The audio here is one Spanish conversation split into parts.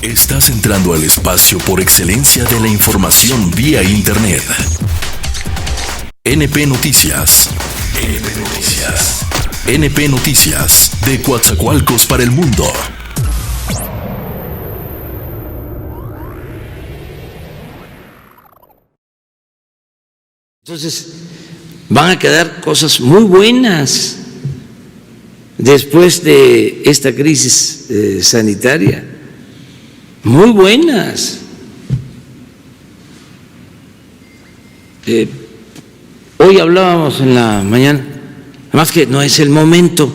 Estás entrando al espacio por excelencia de la información vía Internet. NP Noticias. NP Noticias. NP Noticias, de Coatzacoalcos para el mundo. Entonces, van a quedar cosas muy buenas después de esta crisis sanitaria, muy buenas. Hoy hablábamos en la mañana, además que no es el momento,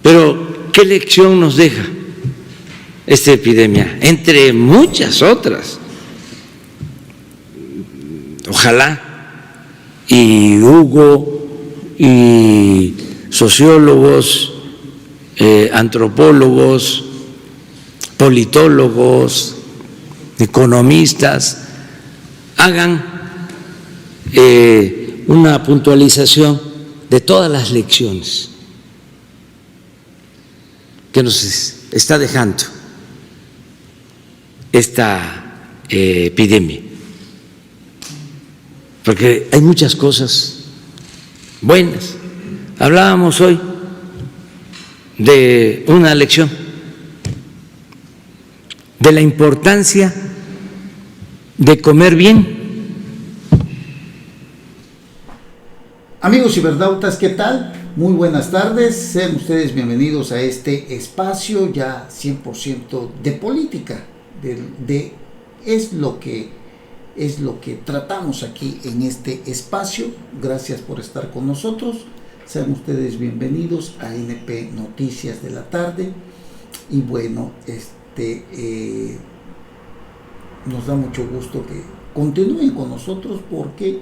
pero ¿qué lección nos deja esta epidemia? Entre muchas otras. Ojalá y Hugo y sociólogos, antropólogos, politólogos, economistas hagan una puntualización de todas las lecciones que nos está dejando esta epidemia. Porque hay muchas cosas buenas. Hablábamos hoy de una lección, de la importancia de comer bien. Amigos cibernautas, ¿qué tal? Muy buenas tardes, sean ustedes bienvenidos a este espacio ya 100% de política, es lo que tratamos aquí en este espacio. Gracias por estar con nosotros. Sean ustedes bienvenidos a NP Noticias de la tarde. Y bueno, nos da mucho gusto que continúen con nosotros porque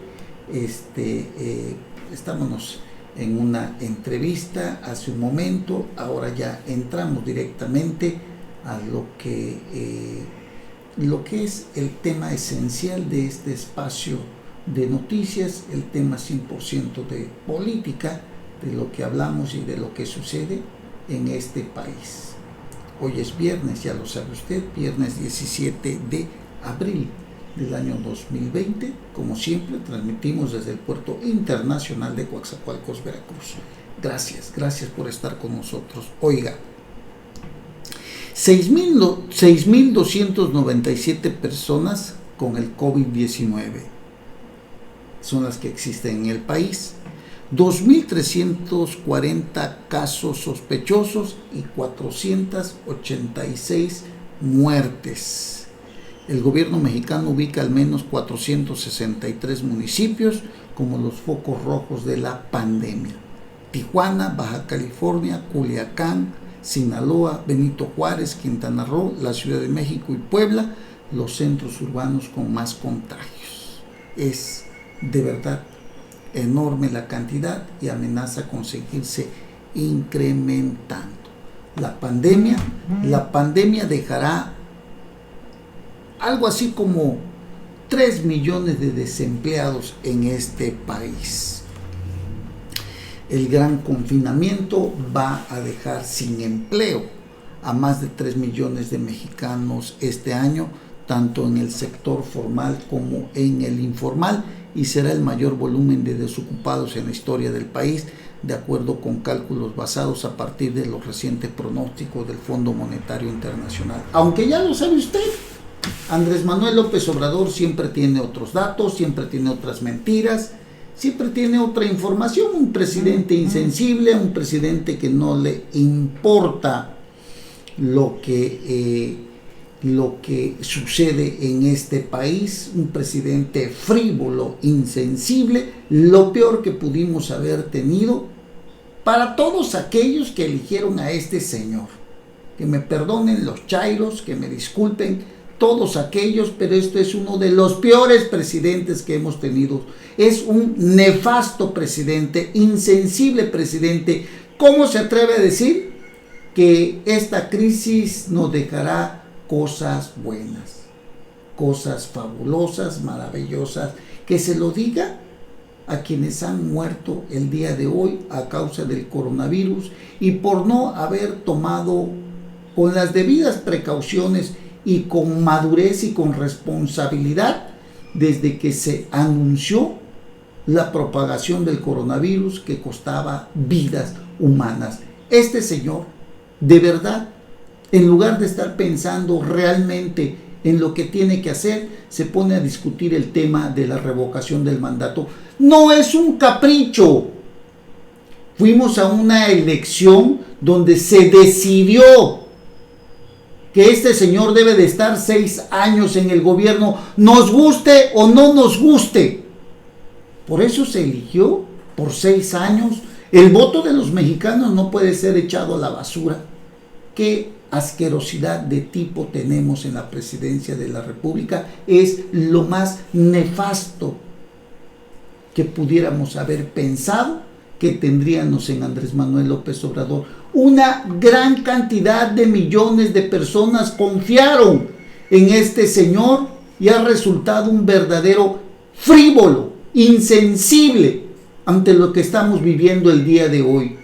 estábamos en una entrevista hace un momento. Ahora ya entramos directamente a lo que es el tema esencial de este espacio de noticias, el tema 100% de política, de lo que hablamos y de lo que sucede en este país. Hoy es viernes, ya lo sabe usted, viernes 17 de abril del año 2020. Como siempre, transmitimos desde el Puerto Internacional de Coatzacoalcos, Veracruz. Gracias por estar con nosotros. Oiga, 6.297 personas con el COVID-19 son las que existen en el país, 2.340 casos sospechosos y 486 muertes. El gobierno mexicano ubica al menos 463 municipios como los focos rojos de la pandemia: Tijuana, Baja California, Culiacán, Sinaloa, Benito Juárez, Quintana Roo, la Ciudad de México y Puebla, los centros urbanos con más contagios. Es de verdad enorme la cantidad y amenaza con seguirse incrementando. La pandemia dejará algo así como 3 millones de desempleados en este país. El gran confinamiento va a dejar sin empleo a más de 3 millones de mexicanos este año, tanto en el sector formal como en el informal, y será el mayor volumen de desocupados en la historia del país, de acuerdo con cálculos basados a partir de los recientes pronósticos del Fondo Monetario Internacional. Aunque ya lo sabe usted, Andrés Manuel López Obrador siempre tiene otros datos, siempre tiene otras mentiras, siempre tiene otra información. Un presidente insensible, un presidente que no le importa lo que sucede en este país, un presidente frívolo, insensible, lo peor que pudimos haber tenido para todos aquellos que eligieron a este señor. Que me perdonen los chairos, que me disculpen todos aquellos, pero esto es uno de los peores presidentes que hemos tenido. Es un nefasto presidente, insensible presidente. ¿Cómo se atreve a decir que esta crisis nos dejará cosas buenas, cosas fabulosas, maravillosas? Que se lo diga a quienes han muerto el día de hoy a causa del coronavirus y por no haber tomado con las debidas precauciones y con madurez y con responsabilidad desde que se anunció la propagación del coronavirus que costaba vidas humanas. Este señor, de verdad, en lugar de estar pensando realmente en lo que tiene que hacer, se pone a discutir el tema de la revocación del mandato. No es un capricho. Fuimos a una elección donde se decidió que este señor debe de estar 6 años en el gobierno, nos guste o no nos guste. Por eso se eligió por 6 años. El voto de los mexicanos no puede ser echado a la basura. Qué asquerosidad de tipo tenemos en la presidencia de la República. Es lo más nefasto que pudiéramos haber pensado que tendríamos en Andrés Manuel López Obrador. Una gran cantidad de millones de personas confiaron en este señor y ha resultado un verdadero frívolo, insensible ante lo que estamos viviendo el día de hoy.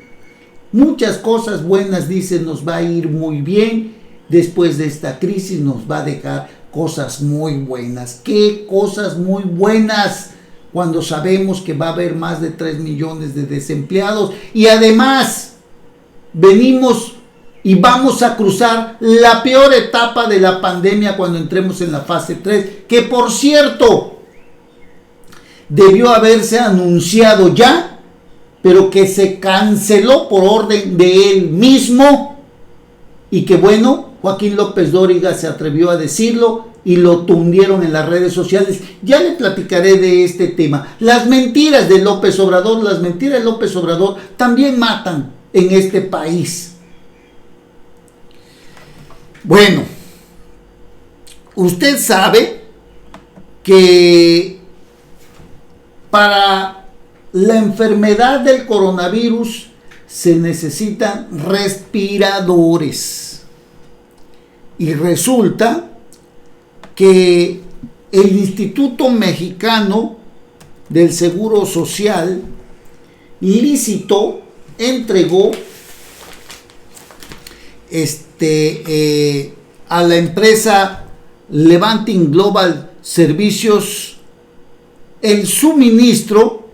Muchas cosas buenas, dicen, nos va a ir muy bien. Después de esta crisis nos va a dejar cosas muy buenas. ¿Qué cosas muy buenas? Cuando sabemos que va a haber más de 3 millones de desempleados y además venimos y vamos a cruzar la peor etapa de la pandemia cuando entremos en la fase 3, que por cierto debió haberse anunciado ya, pero que se canceló por orden de él mismo y que bueno, Joaquín López Dóriga se atrevió a decirlo y lo tundieron en las redes sociales. Ya le platicaré de este tema. Las mentiras de López Obrador, también matan en este país. Bueno, usted sabe que para la enfermedad del coronavirus se necesitan respiradores. Y resulta que el Instituto Mexicano del Seguro Social licitó, entregó a la empresa Levanting Global Servicios el suministro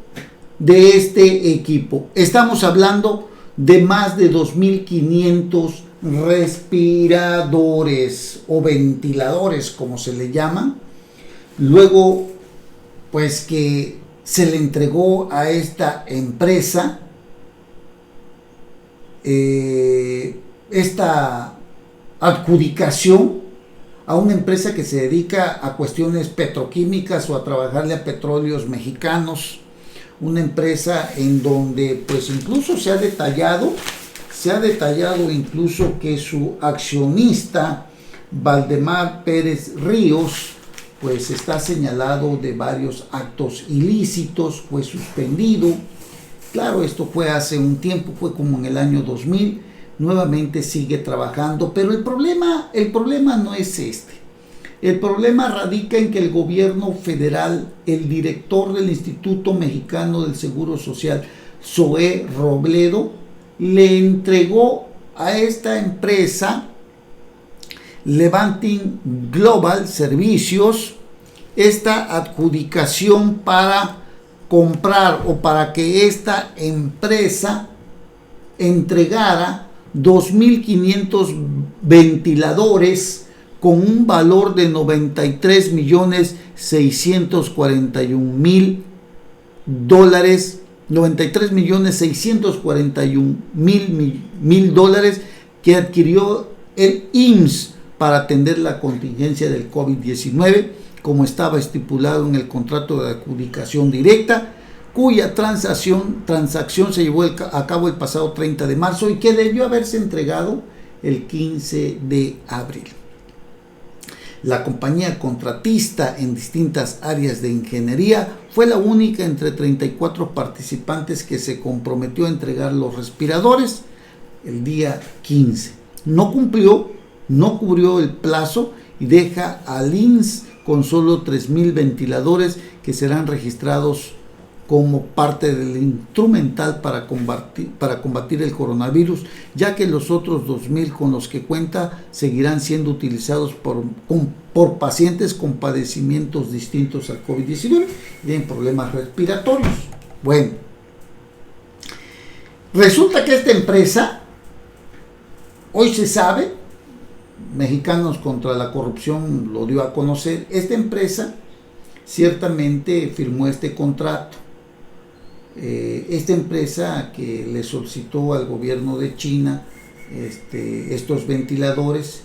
de este equipo. Estamos hablando de más de 2.500 respiradores o ventiladores, como se le llaman. Luego, pues que se le entregó a esta empresa esta adjudicación a una empresa que se dedica a cuestiones petroquímicas o a trabajarle a petróleos mexicanos, una empresa en donde pues incluso se ha detallado incluso que su accionista Valdemar Pérez Ríos pues está señalado de varios actos ilícitos, fue suspendido. Claro, esto fue hace un tiempo, fue como en el año 2000, nuevamente sigue trabajando, pero el problema no es este. El problema radica en que el gobierno federal, el director del Instituto Mexicano del Seguro Social, Zoé Robledo, le entregó a esta empresa Levanting Global Servicios esta adjudicación para comprar o para que esta empresa entregara 2.500 ventiladores con un valor de $93.641.000, $93.641.000 que adquirió el IMSS para atender la contingencia del COVID-19, como estaba estipulado en el contrato de adjudicación directa, cuya transacción se llevó a cabo el pasado 30 de marzo y que debió haberse entregado el 15 de abril. La compañía contratista en distintas áreas de ingeniería fue la única entre 34 participantes que se comprometió a entregar los respiradores el día 15. No cubrió el plazo y deja al IMSS con solo 3.000 ventiladores que serán registrados como parte del instrumental para combatir el coronavirus, ya que los otros 2.000 con los que cuenta seguirán siendo utilizados por pacientes con padecimientos distintos al COVID-19 y en problemas respiratorios. Bueno, resulta que esta empresa, hoy se sabe, Mexicanos contra la Corrupción lo dio a conocer, esta empresa ciertamente firmó este contrato. Esta empresa que le solicitó al gobierno de China estos ventiladores,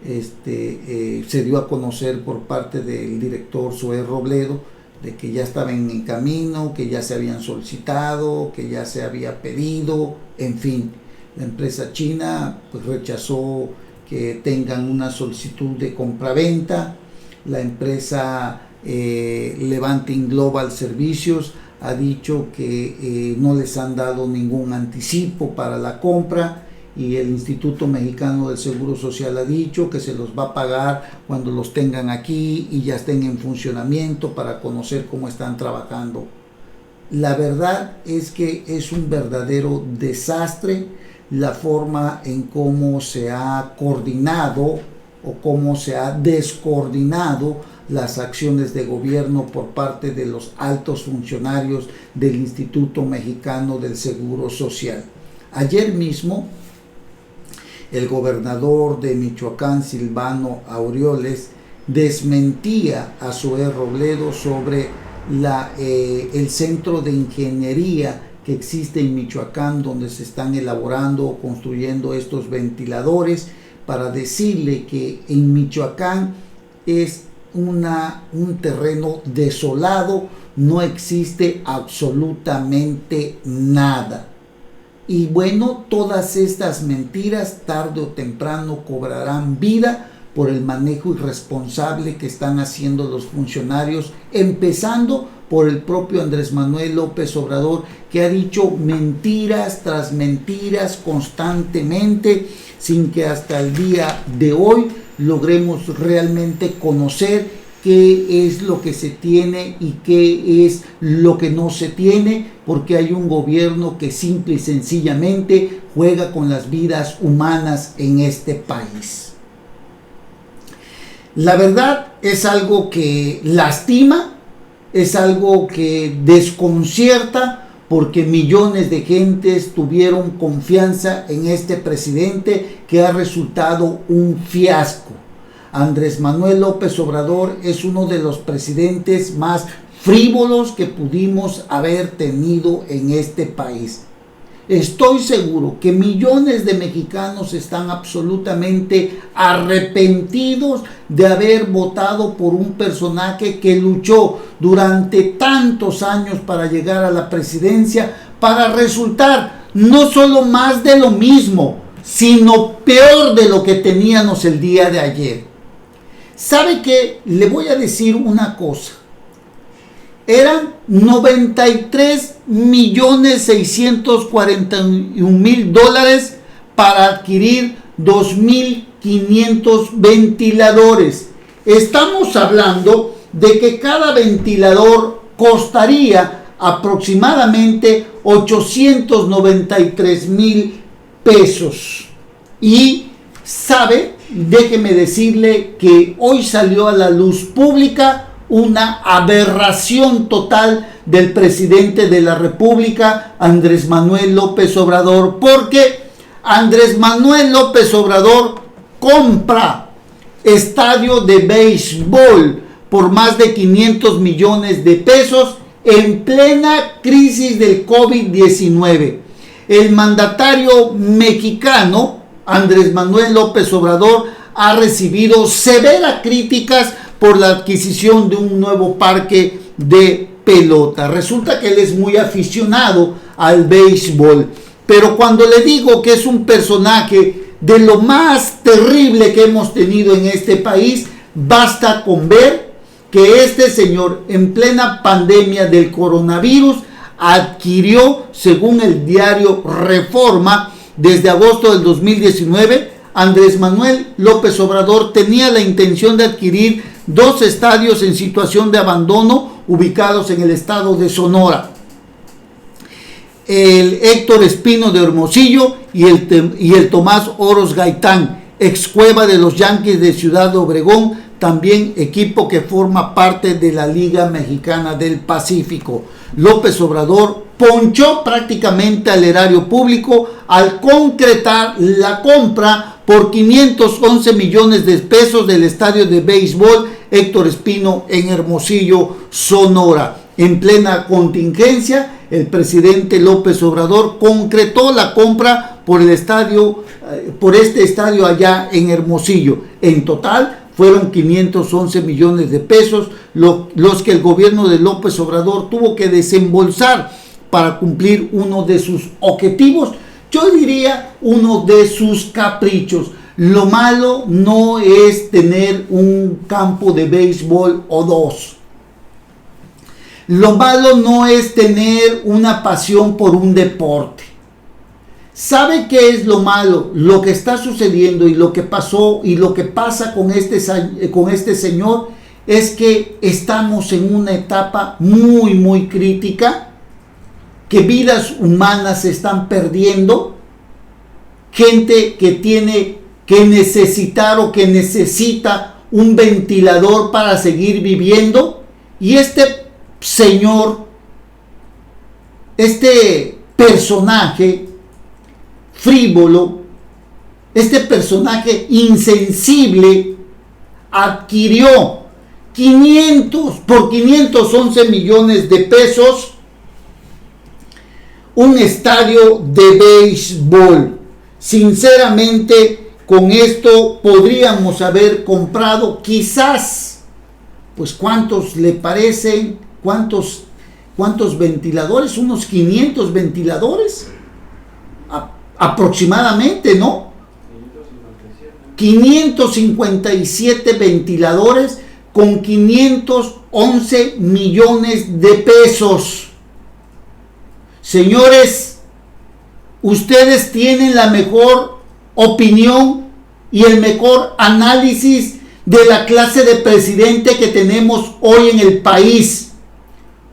se dio a conocer por parte del director Zoé Robledo de que ya estaban en camino, que ya se habían solicitado, que ya se había pedido, en fin. La empresa china pues rechazó que tengan una solicitud de compraventa. La empresa Levanting Global Servicios ha dicho que no les han dado ningún anticipo para la compra, y el Instituto Mexicano del Seguro Social ha dicho que se los va a pagar cuando los tengan aquí y ya estén en funcionamiento para conocer cómo están trabajando. La verdad es que es un verdadero desastre la forma en cómo se ha coordinado o cómo se ha descoordinado las acciones de gobierno por parte de los altos funcionarios del Instituto Mexicano del Seguro Social. Ayer mismo, el gobernador de Michoacán, Silvano Aureoles, desmentía a Zoé Robledo sobre el centro de ingeniería que existe en Michoacán, donde se están elaborando o construyendo estos ventiladores, para decirle que en Michoacán es un terreno desolado, no existe absolutamente nada. Y bueno, todas estas mentiras tarde o temprano cobrarán vida por el manejo irresponsable que están haciendo los funcionarios, empezando por el propio Andrés Manuel López Obrador, que ha dicho mentiras tras mentiras constantemente, sin que hasta el día de hoy logremos realmente conocer qué es lo que se tiene y qué es lo que no se tiene, porque hay un gobierno que simple y sencillamente juega con las vidas humanas en este país. La verdad es algo que lastima, es algo que desconcierta, porque millones de gentes tuvieron confianza en este presidente que ha resultado un fiasco. Andrés Manuel López Obrador es uno de los presidentes más frívolos que pudimos haber tenido en este país. Estoy seguro que millones de mexicanos están absolutamente arrepentidos de haber votado por un personaje que luchó durante tantos años para llegar a la presidencia, para resultar no solo más de lo mismo, sino peor de lo que teníamos el día de ayer. ¿Sabe qué? Le voy a decir una cosa. Eran 93.641.000 para adquirir 2.500 ventiladores. Estamos hablando de que cada ventilador costaría aproximadamente 893,000 pesos. Y sabe, déjeme decirle que hoy salió a la luz pública una aberración total del presidente de la República, Andrés Manuel López Obrador, porque Andrés Manuel López Obrador compra estadio de béisbol por más de 500 millones de pesos en plena crisis del COVID-19. El mandatario mexicano, Andrés Manuel López Obrador, ha recibido severas críticas por la adquisición de un nuevo parque de pelota. Resulta que él es muy aficionado al béisbol, pero cuando le digo que es un personaje de lo más terrible que hemos tenido en este país, basta con ver que este señor, en plena pandemia del coronavirus, adquirió, según el diario Reforma, desde agosto del 2019, Andrés Manuel López Obrador tenía la intención de adquirir 2 estadios en situación de abandono ubicados en el estado de Sonora. el Héctor Espino de Hermosillo y el Tomás Oros Gaitán, ex Cueva de los Yankees de Ciudad Obregón, también equipo que forma parte de la Liga Mexicana del Pacífico. López Obrador ponchó prácticamente al erario público al concretar la compra por 511 millones de pesos del estadio de béisbol Héctor Espino en Hermosillo, Sonora. En plena contingencia, el presidente López Obrador concretó la compra por este estadio allá en Hermosillo. En total fueron 511 millones de pesos los que el gobierno de López Obrador tuvo que desembolsar para cumplir uno de sus objetivos, yo diría uno de sus caprichos. Lo malo no es tener un campo de béisbol o dos. Lo malo no es tener una pasión por un deporte. ¿Sabe qué es lo malo? Lo que está sucediendo y lo que pasó y lo que pasa con este señor es que estamos en una etapa muy, muy crítica, que vidas humanas se están perdiendo, gente que tiene que necesitar o que necesita un ventilador para seguir viviendo, y este señor, este personaje frívolo, este personaje insensible, adquirió 511 millones de pesos un estadio de béisbol. Sinceramente, con esto podríamos haber comprado quizás, pues ¿cuántos le parecen? ¿Cuántos ventiladores? Unos 500 ventiladores aproximadamente, ¿no? 557 ventiladores con 511 millones de pesos. Señores, ustedes tienen la mejor opinión y el mejor análisis de la clase de presidente que tenemos hoy en el país.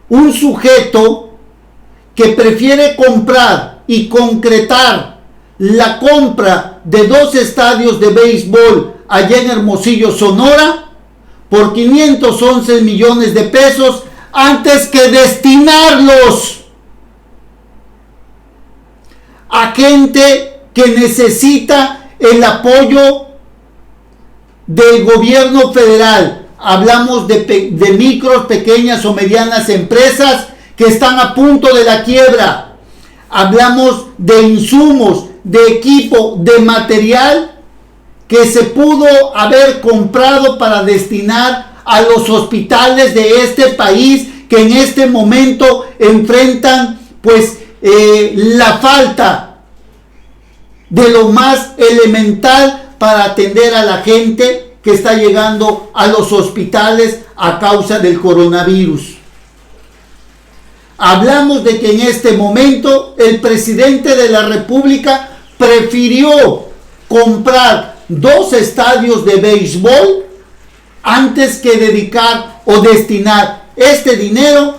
Un sujeto que prefiere comprar y concretar la compra de 2 estadios de béisbol allá en Hermosillo, Sonora, por 511 millones de pesos antes que destinarlos a gente que necesita el apoyo del gobierno federal. Hablamos de micros, pequeñas o medianas empresas que están a punto de la quiebra. Hablamos de insumos, de equipo, de material que se pudo haber comprado para destinar a los hospitales de este país, que en este momento enfrentan pues la falta de lo más elemental para atender a la gente que está llegando a los hospitales a causa del coronavirus. Hablamos de que en este momento el presidente de la República prefirió comprar 2 estadios de béisbol antes que dedicar o destinar este dinero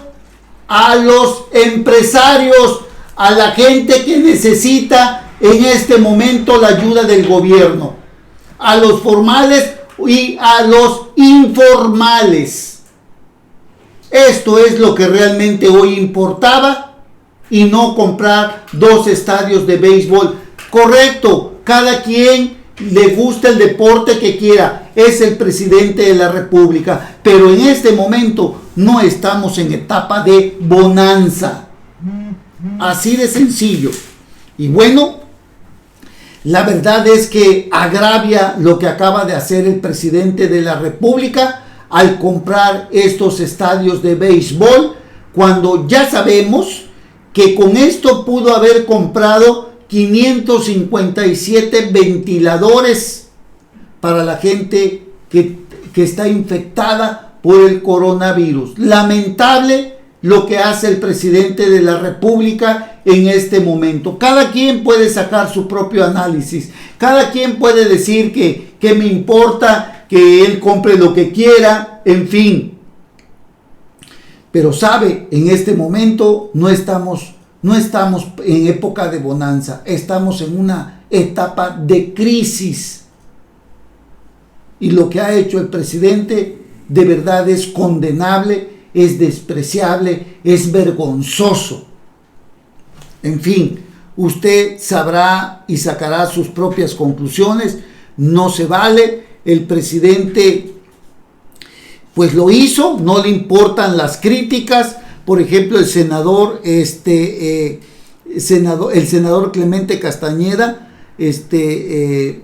a los empresarios, a la gente que necesita en este momento la ayuda del gobierno, a los formales y a los informales. Esto es lo que realmente hoy importaba, y no comprar 2 estadios de béisbol. Correcto, cada quien le gusta el deporte que quiera, es el presidente de la República, pero en este momento no estamos en etapa de bonanza. Así de sencillo. Y bueno, la verdad es que agravia lo que acaba de hacer el presidente de la República al comprar estos estadios de béisbol, cuando ya sabemos que con esto pudo haber comprado 557 ventiladores para la gente que está infectada por el coronavirus. Lamentable lo que hace el presidente de la República en este momento. Cada quien puede sacar su propio análisis. Cada quien puede decir que me importa que él compre lo que quiera, en fin. Pero sabe, en este momento no estamos No estamos en época de bonanza, estamos en una etapa de crisis. Y lo que ha hecho el presidente de verdad es condenable, es despreciable, es vergonzoso. En fin, usted sabrá y sacará sus propias conclusiones. No se vale. El presidente pues lo hizo, no le importan las críticas. Por ejemplo, el senador Clemente Castañeda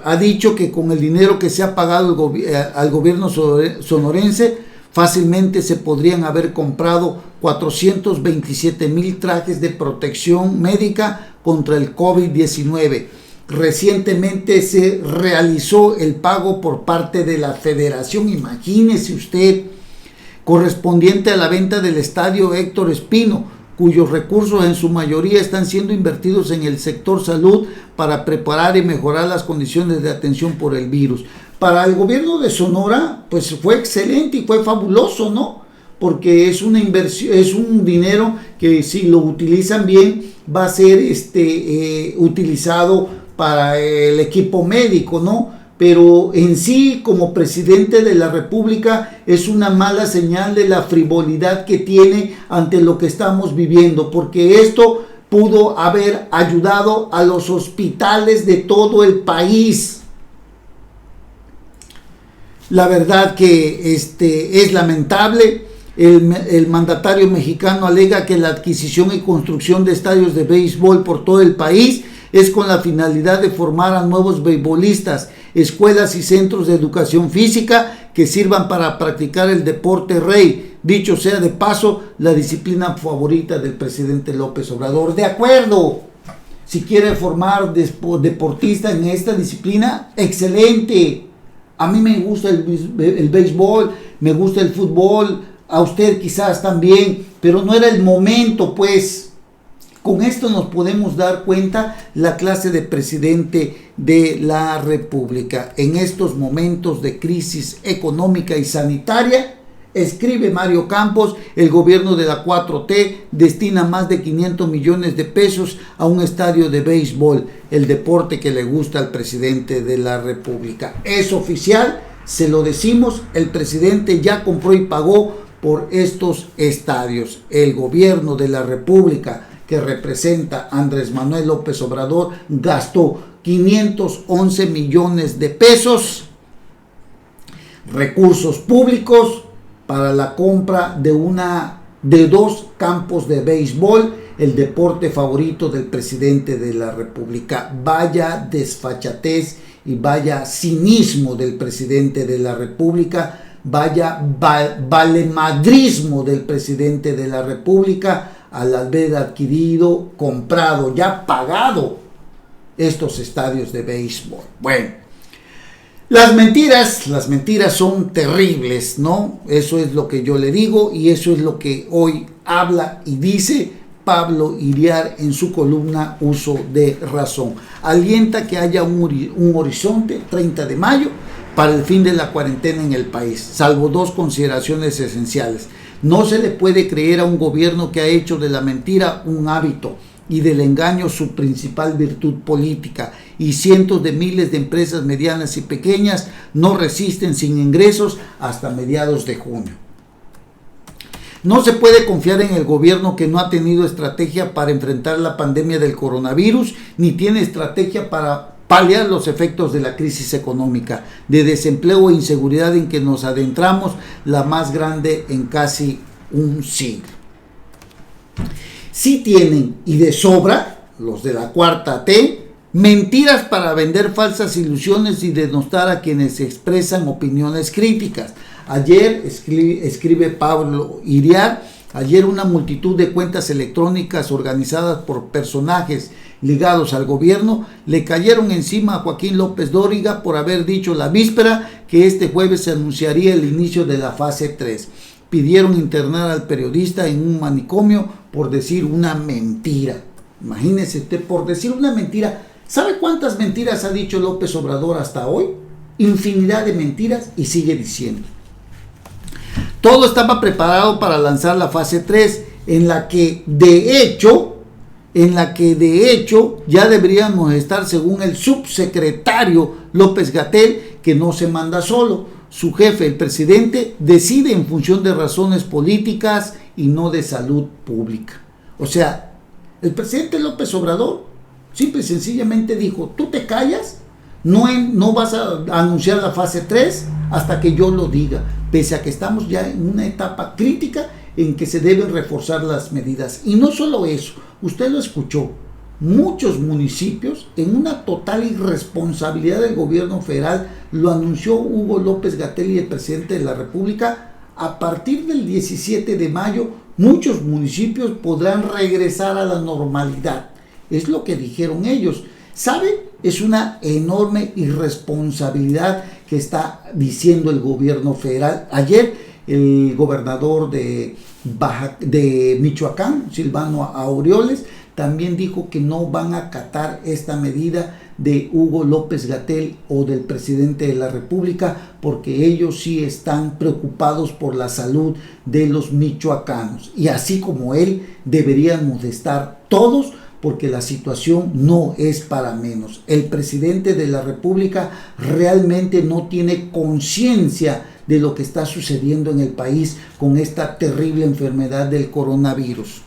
ha dicho que con el dinero que se ha pagado al gobierno sonorense, fácilmente se podrían haber comprado 427,000 trajes de protección médica contra el COVID-19. Recientemente se realizó el pago por parte de la federación, imagínese usted, correspondiente a la venta del estadio Héctor Espino, cuyos recursos en su mayoría están siendo invertidos en el sector salud para preparar y mejorar las condiciones de atención por el virus. Para el gobierno de Sonora, pues fue excelente y fue fabuloso, ¿no? Porque es una inversión, es un dinero que si lo utilizan bien va a ser utilizado para el equipo médico, ¿no? Pero en sí, como presidente de la República, es una mala señal de la frivolidad que tiene ante lo que estamos viviendo, porque esto pudo haber ayudado a los hospitales de todo el país. La verdad que es lamentable. El mandatario mexicano alega que la adquisición y construcción de estadios de béisbol por todo el país es con la finalidad de formar a nuevos beisbolistas, escuelas y centros de educación física que sirvan para practicar el deporte rey. Dicho sea de paso, la disciplina favorita del presidente López Obrador. De acuerdo, si quiere formar deportista en esta disciplina, excelente. A mí me gusta el béisbol, me gusta el fútbol, a usted quizás también, pero no era el momento, pues. Con esto nos podemos dar cuenta la clase de presidente de la República. En estos momentos de crisis económica y sanitaria, escribe Mario Campos, el gobierno de la 4T destina más de 500 millones de pesos a un estadio de béisbol, el deporte que le gusta al presidente de la República. Es oficial, se lo decimos, el presidente ya compró y pagó por estos estadios. El gobierno de la República, que representa Andrés Manuel López Obrador, gastó 511 millones de pesos, recursos públicos, para la compra de 2 campos de béisbol, el deporte favorito del presidente de la República. Vaya desfachatez y vaya cinismo del presidente de la República, vaya valemadrismo del presidente de la República al haber adquirido, comprado, ya pagado estos estadios de béisbol. Bueno, las mentiras son terribles, ¿no? Eso es lo que yo le digo y eso es lo que hoy habla y dice Pablo Iriart en su columna Uso de Razón. Alienta que haya un horizonte, 30 de mayo, para el fin de la cuarentena en el país, salvo 2 consideraciones esenciales. No se le puede creer a un gobierno que ha hecho de la mentira un hábito y del engaño su principal virtud política, y cientos de miles de empresas medianas y pequeñas no resisten sin ingresos hasta mediados de junio. No se puede confiar en el gobierno que no ha tenido estrategia para enfrentar la pandemia del coronavirus, ni tiene estrategia para paliar los efectos de la crisis económica, de desempleo e inseguridad en que nos adentramos, la más grande en casi un siglo. Sí tienen, y de sobra, los de la 4T, mentiras para vender falsas ilusiones y denostar a quienes expresan opiniones críticas. Ayer, escribe Pablo Iriart, ayer una multitud de cuentas electrónicas organizadas por personajes ligados al gobierno le cayeron encima a Joaquín López Dóriga por haber dicho la víspera que este jueves se anunciaría el inicio de la fase 3. Pidieron internar al periodista en un manicomio por decir una mentira. Imagínese usted, por decir una mentira. ¿Sabe cuántas mentiras ha dicho López Obrador hasta hoy? Infinidad de mentiras, y sigue diciendo. Todo estaba preparado para lanzar la fase 3, en la que de hecho en la que de hecho ya deberíamos estar, según el subsecretario López-Gatell, que no se manda solo. Su jefe, el presidente, decide en función de razones políticas y no de salud pública. O sea, el presidente López Obrador simple y sencillamente dijo: tú te callas, no vas a anunciar la fase 3 hasta que yo lo diga, pese a que estamos ya en una etapa crítica en que se deben reforzar las medidas. Y no solo eso, usted lo escuchó, muchos municipios, en una total irresponsabilidad del gobierno federal, lo anunció Hugo López-Gatell y el presidente de la República: a partir del 17 de mayo, muchos municipios podrán regresar a la normalidad. Es lo que dijeron ellos. ¿Sabe? Es una enorme irresponsabilidad que está diciendo el gobierno federal. Ayer el gobernador de Michoacán, Silvano Aureoles, también dijo que no van a acatar esta medida de Hugo López-Gatell o del presidente de la República, porque ellos sí están preocupados por la salud de los michoacanos. Y así como él, deberíamos de estar todos, porque la situación no es para menos. El presidente de la República realmente no tiene conciencia de lo que está sucediendo en el país con esta terrible enfermedad del coronavirus.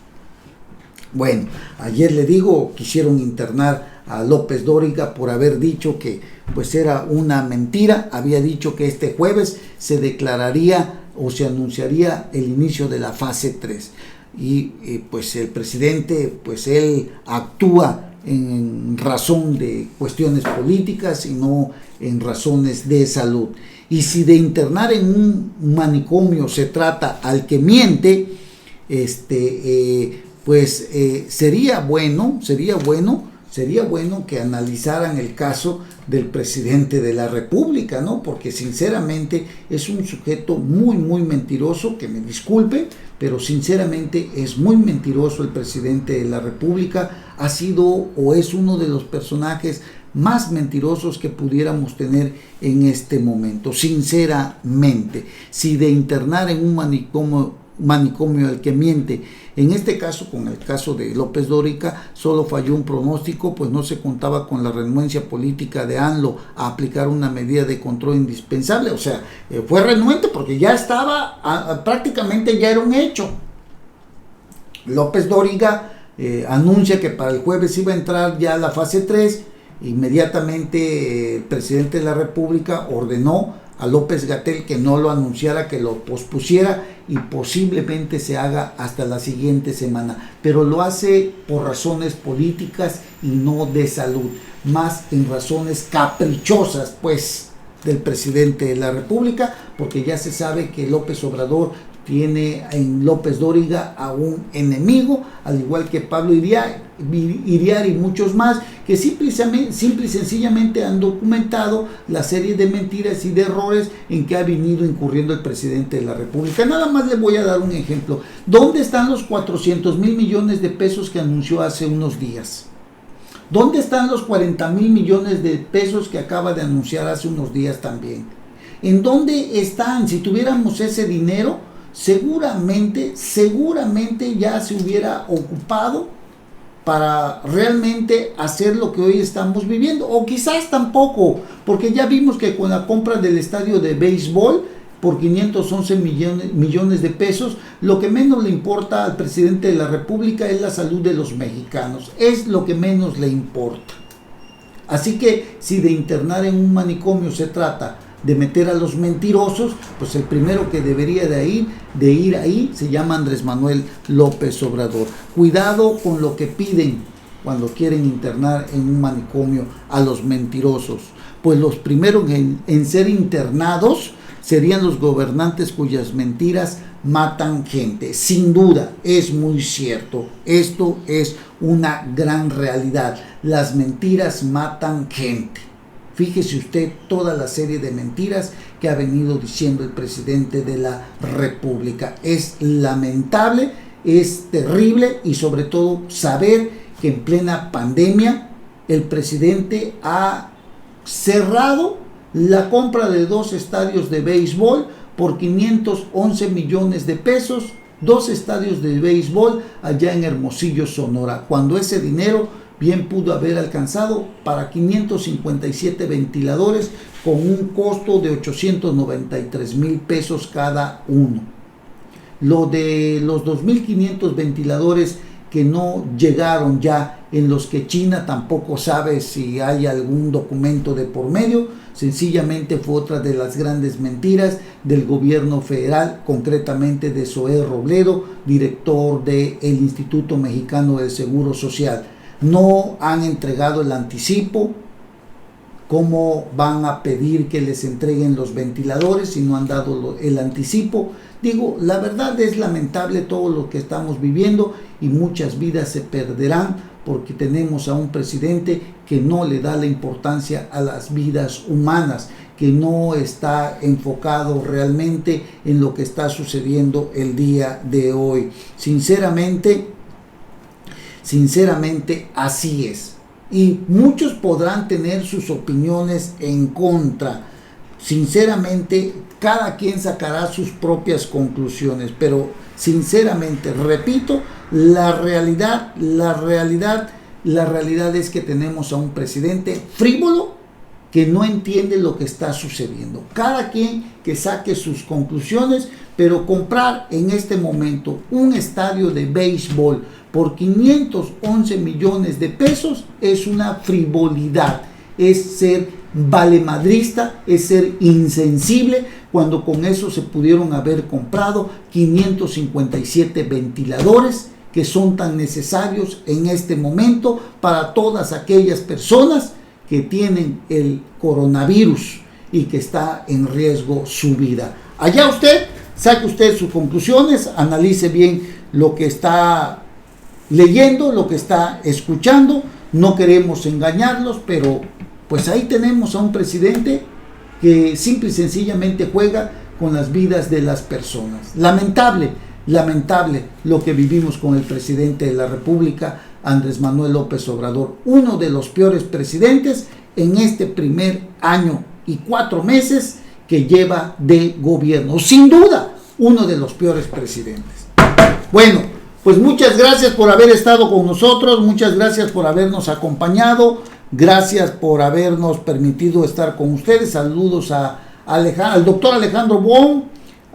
Bueno, ayer le digo, quisieron internar a López Dóriga por haber dicho que pues era una mentira. Había dicho que este jueves se declararía o se anunciaría el inicio de la fase 3. Y pues el presidente, pues él actúa en razón de cuestiones políticas y no en razones de salud. Y si de internar en un manicomio se trata al que miente, sería bueno que analizaran el caso del presidente de la República, ¿no? Porque sinceramente es un sujeto muy, muy mentiroso, que me disculpe, pero sinceramente es muy mentiroso el presidente de la República. Ha sido o es uno de los personajes más mentirosos que pudiéramos tener en este momento, sinceramente. Si de internar en un manicomio al que miente, en este caso, con el caso de López Dóriga, solo falló un pronóstico, pues no se contaba con la renuencia política de AMLO a aplicar una medida de control indispensable. O sea, fue renuente porque ya estaba, prácticamente ya era un hecho. López Dóriga anuncia que para el jueves iba a entrar ya la fase 3, inmediatamente el presidente de la República ordenó a López-Gatell que no lo anunciara, que lo pospusiera y posiblemente se haga hasta la siguiente semana, pero lo hace por razones políticas y no de salud, más en razones caprichosas pues del presidente de la República, porque ya se sabe que López Obrador tiene en López Dóriga a un enemigo, al igual que Pablo Iriar y muchos más, que simple y sencillamente han documentado la serie de mentiras y de errores en que ha venido incurriendo el presidente de la República. Nada más le voy a dar un ejemplo. ¿Dónde están los 400,000 millones de pesos que anunció hace unos días? ¿Dónde están los 40,000 millones de pesos que acaba de anunciar hace unos días también? ¿En dónde están? Si tuviéramos ese dinero, seguramente ya se hubiera ocupado para realmente hacer lo que hoy estamos viviendo, o quizás tampoco, porque ya vimos que con la compra del estadio de béisbol por 511 millones de pesos, lo que menos le importa al presidente de la República es la salud de los mexicanos, es lo que menos le importa. Así que si de internar en un manicomio se trata de meter a los mentirosos, pues el primero que debería de ir ahí se llama Andrés Manuel López Obrador. Cuidado con lo que piden cuando quieren internar en un manicomio a los mentirosos, pues los primeros en ser internados serían los gobernantes cuyas mentiras matan gente. Sin duda, es muy cierto, esto es una gran realidad, las mentiras matan gente. Fíjese usted toda la serie de mentiras que ha venido diciendo el presidente de la República. Es lamentable, es terrible, y sobre todo saber que en plena pandemia el presidente ha cerrado la compra de 2 estadios de béisbol por 511 millones de pesos 2 estadios de béisbol allá en Hermosillo, Sonora, cuando ese dinero bien pudo haber alcanzado para 557 ventiladores con un costo de 893,000 pesos cada uno. Lo de los 2,500 ventiladores que no llegaron ya, en los que China tampoco sabe si hay algún documento de por medio, sencillamente fue otra de las grandes mentiras del gobierno federal, concretamente de Zoé Robledo, director del Instituto Mexicano del Seguro Social. No han entregado el anticipo. ¿Cómo van a pedir que les entreguen los ventiladores si no han dado el anticipo? Digo, la verdad es lamentable todo lo que estamos viviendo y muchas vidas se perderán porque tenemos a un presidente que no le da la importancia a las vidas humanas, que no está enfocado realmente en lo que está sucediendo el día de hoy. Sinceramente, así es. Y muchos podrán tener sus opiniones en contra. Sinceramente, cada quien sacará sus propias conclusiones, pero sinceramente, repito, la realidad es que tenemos a un presidente frívolo que no entiende lo que está sucediendo. Cada quien que saque sus conclusiones, pero comprar en este momento un estadio de béisbol por 511 millones de pesos es una frivolidad, es ser valemadrista, es ser insensible, cuando con eso se pudieron haber comprado 557 ventiladores que son tan necesarios en este momento para todas aquellas personas que tienen el coronavirus y que está en riesgo su vida. Allá usted, saque usted sus conclusiones, analice bien lo que está leyendo, lo que está escuchando. No queremos engañarlos, pero pues ahí tenemos a un presidente que simple y sencillamente juega con las vidas de las personas. Lamentable lo que vivimos con el presidente de la República, Andrés Manuel López Obrador, uno de los peores presidentes en este primer año y 4 meses que lleva de gobierno. Sin duda, uno de los peores presidentes. Bueno, pues muchas gracias por haber estado con nosotros, muchas gracias por habernos acompañado, gracias por habernos permitido estar con ustedes. Saludos al doctor Alejandro Bon,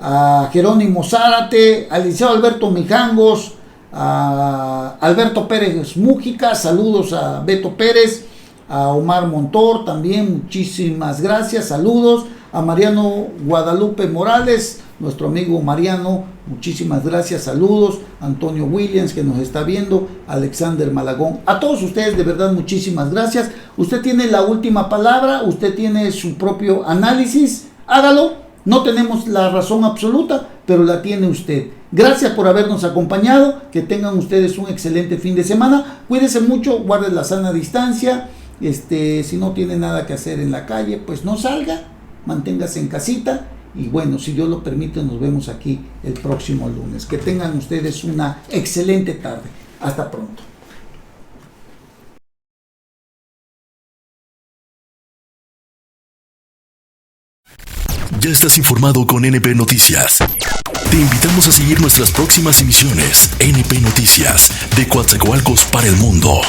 a Jerónimo Zárate, al licenciado Alberto Mijangos, a Alberto Pérez Mújica, saludos a Beto Pérez, a Omar Montor también, muchísimas gracias, saludos a Mariano Guadalupe Morales, nuestro amigo Mariano, muchísimas gracias, saludos, Antonio Williams que nos está viendo, Alexander Malagón, a todos ustedes de verdad muchísimas gracias. Usted tiene la última palabra, usted tiene su propio análisis, hágalo, no tenemos la razón absoluta, pero la tiene usted. Gracias por habernos acompañado, que tengan ustedes un excelente fin de semana, cuídense mucho, guarden la sana distancia, si no tiene nada que hacer en la calle, pues no salga, manténgase en casita. Y bueno, si Dios lo permite, nos vemos aquí el próximo lunes. Que tengan ustedes una excelente tarde. Hasta pronto. Ya estás informado con NP Noticias. Te invitamos a seguir nuestras próximas emisiones. NP Noticias, de Coatzacoalcos para el mundo.